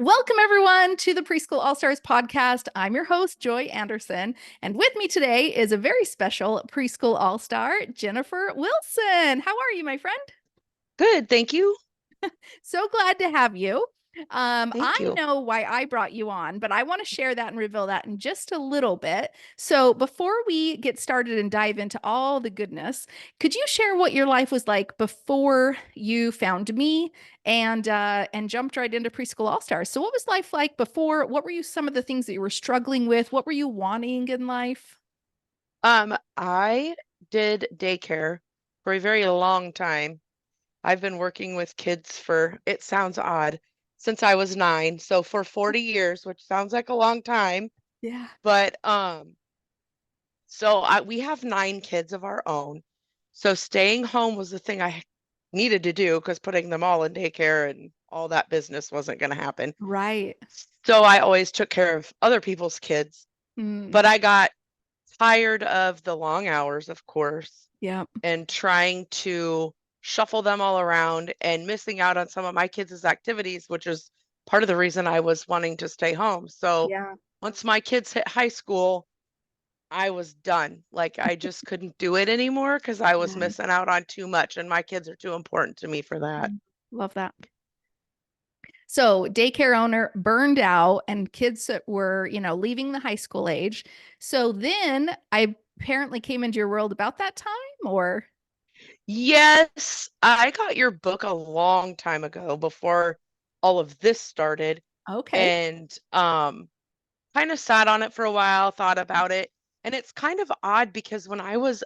Welcome, everyone, to the Preschool All Stars podcast. I'm your host, Joy Anderson. And with me today is a very special Preschool All Star, Jennifer Wilson. How are you, my friend? Good, thank you. So glad to have you. Thank I you. know why I brought you on, but I want to share that and reveal that in just a little bit. So, before we get started and dive into all the goodness, could you share what your life was like before you found me and jumped right into Preschool All Stars? So, what was life like before? What were some of the things that you were struggling with? What were you wanting in life? I did daycare for a very long time. I've been working with kids for, it sounds odd, since I was 9. So for 40 years, which sounds like a long time, Yeah. but we have 9 kids of our own. So staying home was the thing I needed to do because putting them all in daycare and all that business wasn't going to happen. Right. So I always took care of other people's kids, Mm, but I got tired of the long hours, of course, yeah. and trying to shuffle them all around and missing out on some of my kids' activities, which is part of the reason I was wanting to stay home. So Yeah. once my kids hit high school, I was done. Like I just couldn't do it anymore because I was Yeah. missing out on too much, and my kids are too important to me for that. Mm, love that. So, daycare owner burned out and kids that were, leaving the high school age. So then I apparently came into your world about that time or Yes, I got your book a long time ago before all of this started, okay. and kind of sat on it for a while, thought about it. And it's kind of odd because when I was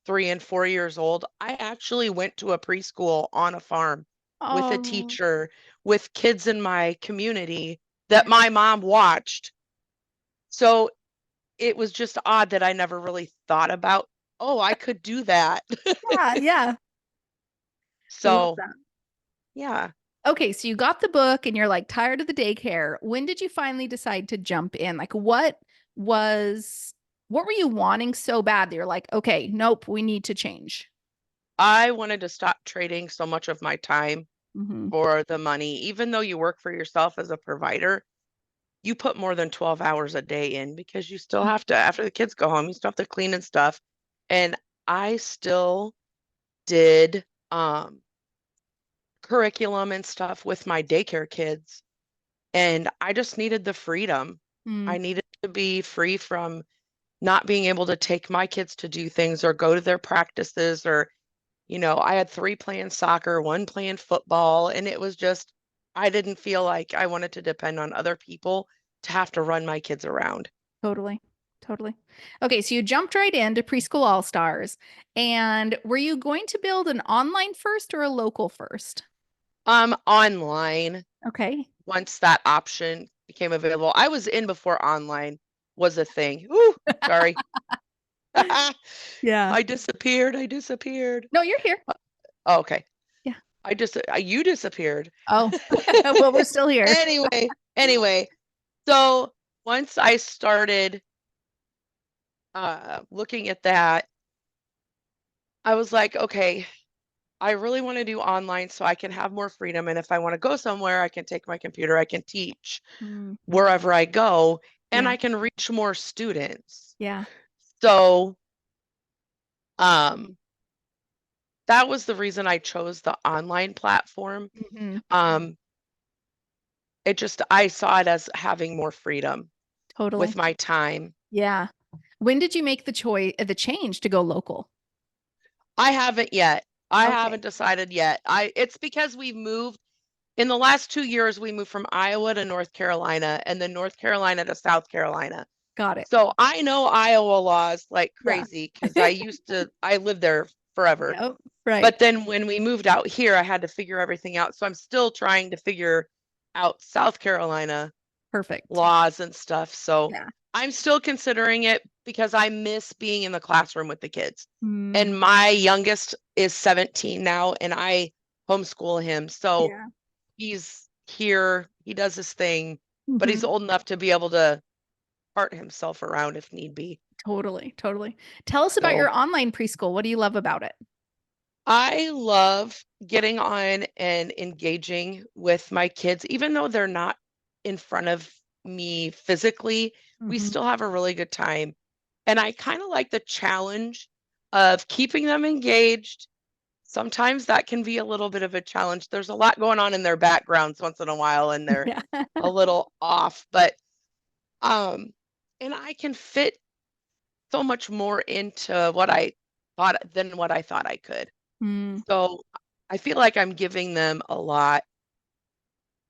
3 and 4 years old, I actually went to a preschool on a farm with a Oh, teacher with kids in my community that yeah. my mom watched. So it was just odd that I never really thought about, oh, I could do that. Yeah, yeah. Love So, that. yeah. Okay, so you got the book and you're like tired of the daycare. When did you finally decide to jump in? Like was what were you wanting so bad that you're like, okay, nope, we need to change. I wanted to stop trading so much of my time Hmm. for the money. Even though you work for yourself as a provider, you put more than 12 hours a day in because you still have to, after the kids go home, you still have to clean and stuff. And I still did curriculum and stuff with my daycare kids. And I just needed the freedom. Mm, I needed to be free from not being able to take my kids to do things or go to their practices or, I had 3 playing soccer, 1 playing football, and it was just, I didn't feel like I wanted to depend on other people to have to run my kids around. totally. Totally. Okay, so you jumped right into Preschool All Stars. And were you going to build an online first or a local first? Online, Okay. once that option became available, I was in before online was a thing. Ooh, sorry. Yeah. I disappeared. I disappeared. No, you're here. Oh, okay. Yeah. You disappeared. Oh, well, we're still here. Anyway, so once I started looking at that, I was like, okay, I really want to do online so I can have more freedom. And if I want to go somewhere, I can take my computer, I can teach Mm, wherever I go, and yeah. I can reach more students. Yeah. So, um, that was the reason I chose the online platform. Hmm. Um, I saw it as having more freedom with Totally. my time. Yeah. When did you make the change to go local? I haven't yet. I Okay. haven't decided yet. It's because we moved in the last 2 years, we moved from Iowa to North Carolina and then North Carolina to South Carolina. Got it. So I know Iowa laws like Yeah. crazy because I lived there forever. Yep. Right. But then when we moved out here, I had to figure everything out. So I'm still trying to figure out South Carolina Perfect. laws and stuff. So Yeah. I'm still considering it because I miss being in the classroom with the kids. Mm, And my youngest is 17 now, and I homeschool him. So yeah. he's here, he does his thing, but he's Hmm. old enough to be able to cart himself around if need be. Totally. Totally. Tell us about your So online preschool. What do you love about it? I love getting on and engaging with my kids, even though they're not in front of me physically, we Hmm. still have a really good time. And I kind of like the challenge of keeping them engaged. Sometimes that can be a little bit of a challenge. There's a lot going on in their backgrounds once in a while and they're Yeah. a little off, but um and I can fit so much more into what I thought than what I thought I could. Mm, So I feel like I'm giving them a lot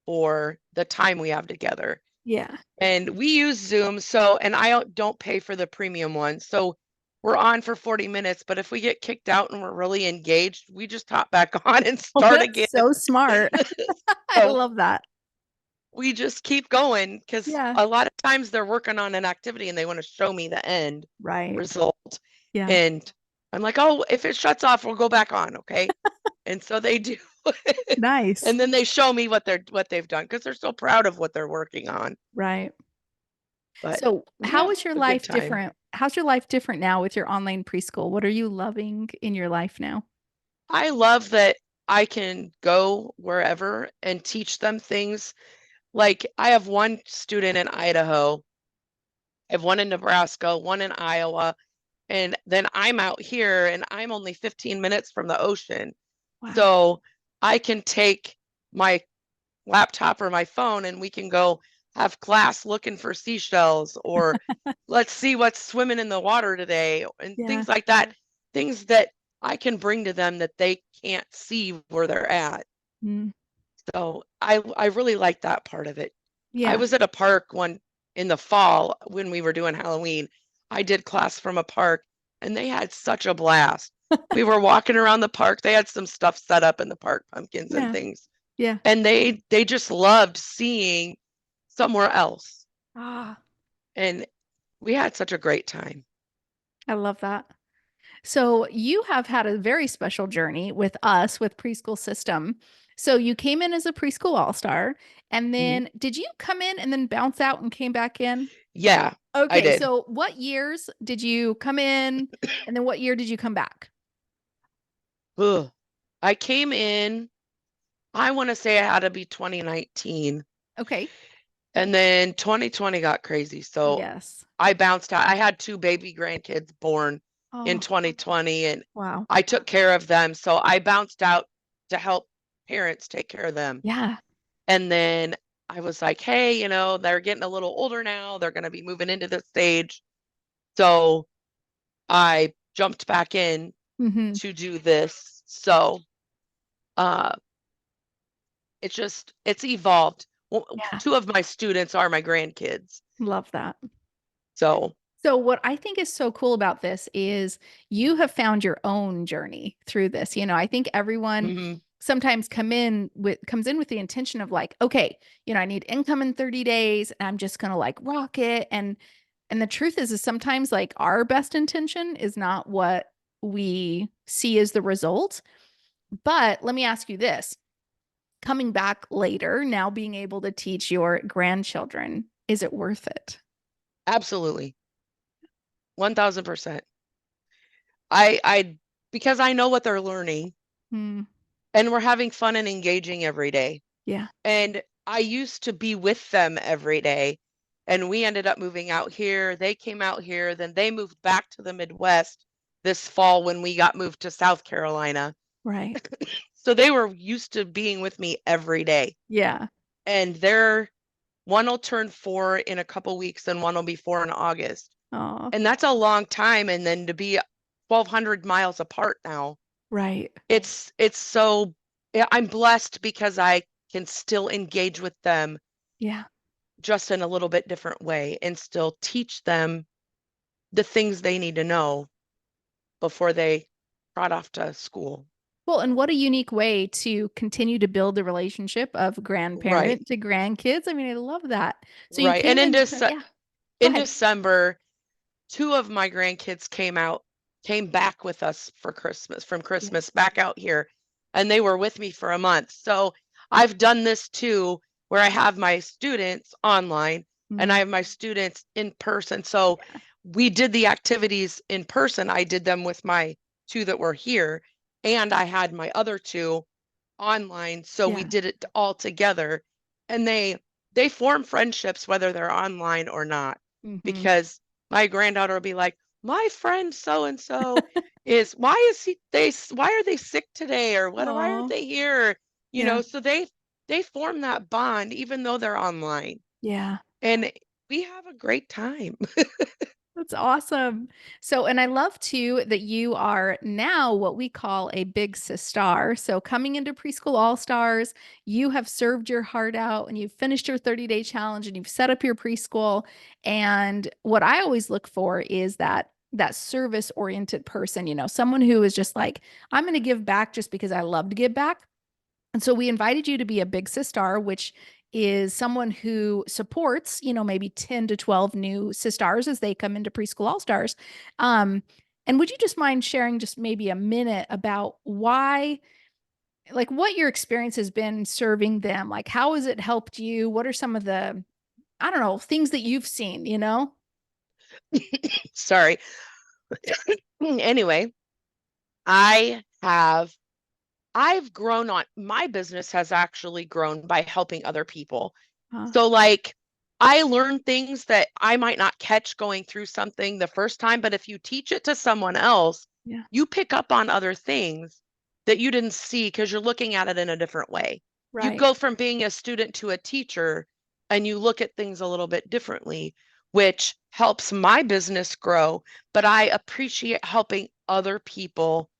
for the time we have together. yeah. And we use Zoom, so and I don't pay for the premium one. So we're on for 40 minutes, but if we get kicked out and we're really engaged, we just hop back on and Well, start that's again. so smart. I So love that. we just keep going because Yeah. a lot of times they're working on an activity and they want to show me the end Right. result. Yeah. And I'm like, oh, if it shuts off, we'll go back on, okay? And so they do. Nice. And then they show me what they've done because they're so proud of what they're working on. Right. But So, we how have is your a good life time. different? How's your life different now with your online preschool? What are you loving in your life now? I love that I can go wherever and teach them things. Like I have one student in Idaho, I have one in Nebraska, one in Iowa, and then I'm out here and I'm only 15 minutes from the ocean. Wow. So I can take my laptop or my phone and we can go have class looking for seashells or let's see what's swimming in the water today and Yeah. things like that. Things that I can bring to them that they can't see where they're at. Mm, So I really like that part of it. I yeah. was at a park one in the fall when we were doing Halloween. I did class from a park and they had such a blast. We were walking around the park. They had some stuff set up in the park, pumpkins and Yeah. things. Yeah. And they just loved seeing somewhere else. Ah, And we had such a great time. I love that. So you have had a very special journey with us with preschool system. So you came in as a preschool all-star, and Mhm. then did you come in and then bounce out and came back in? Yeah, I Okay, did. so what years did you come in, and then what year did you come back? Ugh. I came in, I want to say it had to be 2019. Okay. And then 2020 got crazy. So Yes. I bounced out. I had two baby grandkids born in Oh, 2020 and wow. I took care of them. So I bounced out to help parents take care of them. Yeah. And then I was like, hey, they're getting a little older now. They're going to be moving into this stage. So I jumped back in Hmm. to do this. So uh, it's evolved. Well, Yeah. two of my students are my grandkids. Love that. So, So what I think is so cool about this is you have found your own journey through this. I think everyone mhm, sometimes comes in with the intention of like, okay, I need income in 30 days and I'm just going to like rock it and the truth is sometimes like our best intention is not what we see as the result. But let me ask you this. Coming back later, now being able to teach your grandchildren, is it worth it? absolutely. 1000%. I because I know what they're learning Hmm. and we're having fun and engaging every day. Yeah. And I used to be with them every day and we ended up moving out here. They came out here, then they moved back to the Midwest this fall when we got moved to South Carolina. Right. So they were used to being with me every day. Yeah. And one will turn 4 in a couple weeks and one will be 4 in August. Oh, And that's a long time and then to be 1,200 miles apart now. right. It's so yeah, I'm blessed because I can still engage with them Yeah. just in a little bit different way and still teach them the things they need to know before they trot off to school. Well, and what a unique way to continue to build the relationship of Right, grandparent to grandkids. I mean, I love that. So you right. And came into, yeah, go in ahead. December, two of my grandkids came back with us for Christmas, from Yeah. Christmas back out here, and they were with me for a month. So I've done this too, where I have my students online and I Mm, have my students in person. So yeah. we did the activities in person. I did them with my two that were here, and I had my other two online. So we Yeah. did it all together, and they form friendships whether they're online or not, Hmm. because my granddaughter will be like, my friend so and so is why are they sick today, or why aren't Oh, they here? yeah. So they form that bond even though they're online. Yeah. And we have a great time. That's awesome. So, and I love too that you are now what we call a big sister. So, coming into Preschool All Stars, you have served your heart out and you've finished your 30-day challenge and you've set up your preschool. And what I always look for is that service oriented person, someone who is just like, I'm going to give back just because I love to give back. And so we invited you to be a big sistar, which is someone who supports, maybe 10 to 12 new sistars as they come into Preschool All Stars. Um, and would you just mind sharing just maybe a minute about why, like what your experience has been serving them? Like, how has it helped you? What are some of the, I don't know, things that you've seen? Sorry. Anyway, I have I've grown on my business has actually grown by helping other people. Uh, So like I learn things that I might not catch going through something the first time, but if you teach it to someone else, yeah, you pick up on other things that you didn't see because you're looking at it in a different way. You right. go from being a student to a teacher and you look at things a little bit differently, which helps my business grow, but I appreciate helping other people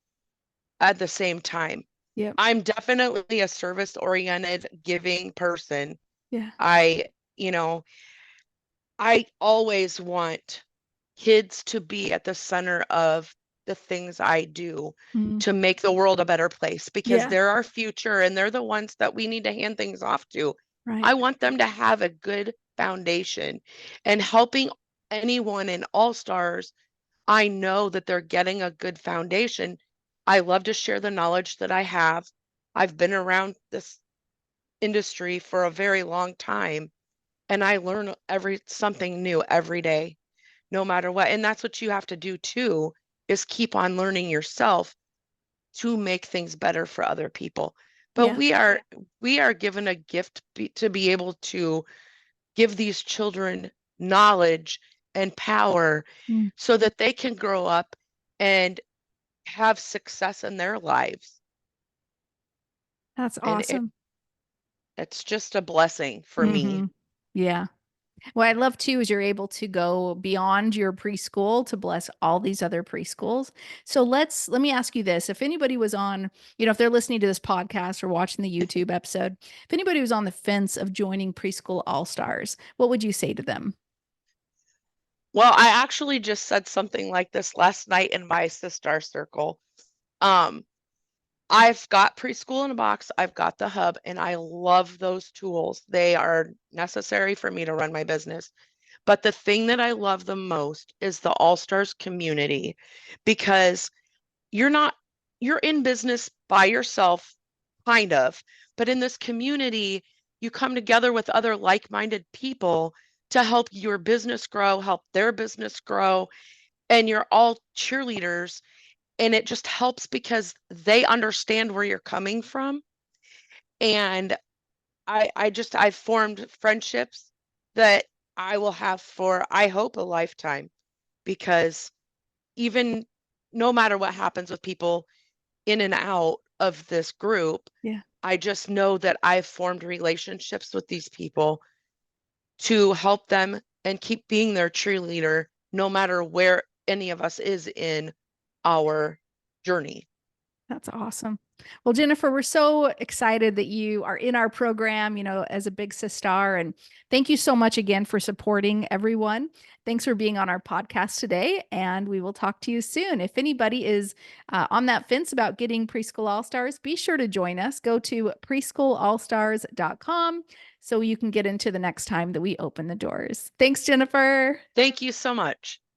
at the same time. Yep. I'm definitely a service oriented, giving person. Yeah. I, you know, I always want kids to be at the center of the things I do Mm, to make the world a better place because yeah. they're our future and they're the ones that we need to hand things off to. Right. I want them to have a good foundation, and helping anyone in All Stars, I know that they're getting a good foundation. I love to share the knowledge that I have. I've been around this industry for a very long time, and I learn every something new every day, no matter what. And that's what you have to do too, is keep on learning yourself to make things better for other people. But Yeah. we are given a gift to be able to give these children knowledge and power Mm, so that they can grow up and have success in their lives. that's And awesome. it's just a blessing for me. Hmm. Yeah. What I love too is you're able to go beyond your preschool to bless all these other preschools. So let me ask you this. If anybody was on, if they're listening to this podcast or watching the YouTube episode, if anybody was on the fence of joining Preschool All Stars, what would you say to them? Well, I actually just said something like this last night in my sister circle. Um, I've got Preschool in a Box, I've got the hub, and I love those tools. They are necessary for me to run my business. But the thing that I love the most is the All Stars community, because you're not you're in business by yourself, kind of, but in this community, you come together with other like-minded people to help your business grow, help their business grow, and you're all cheerleaders, and it just helps because they understand where you're coming from. And I've formed friendships that I will have for, I hope, a lifetime, because even no matter what happens with people in and out of this group, Yeah, I just know that I've formed relationships with these people to help them and keep being their cheerleader no matter where any of us is in our journey. that's awesome. Well, Jennifer, we're so excited that you are in our program, as a big sister. And thank you so much again for supporting everyone. Thanks for being on our podcast today. And we will talk to you soon. If anybody is on that fence about getting Preschool All Stars, be sure to join us. Go to preschoolallstars.com so you can get into the next time that we open the doors. Thanks, Jennifer. Thank you so much.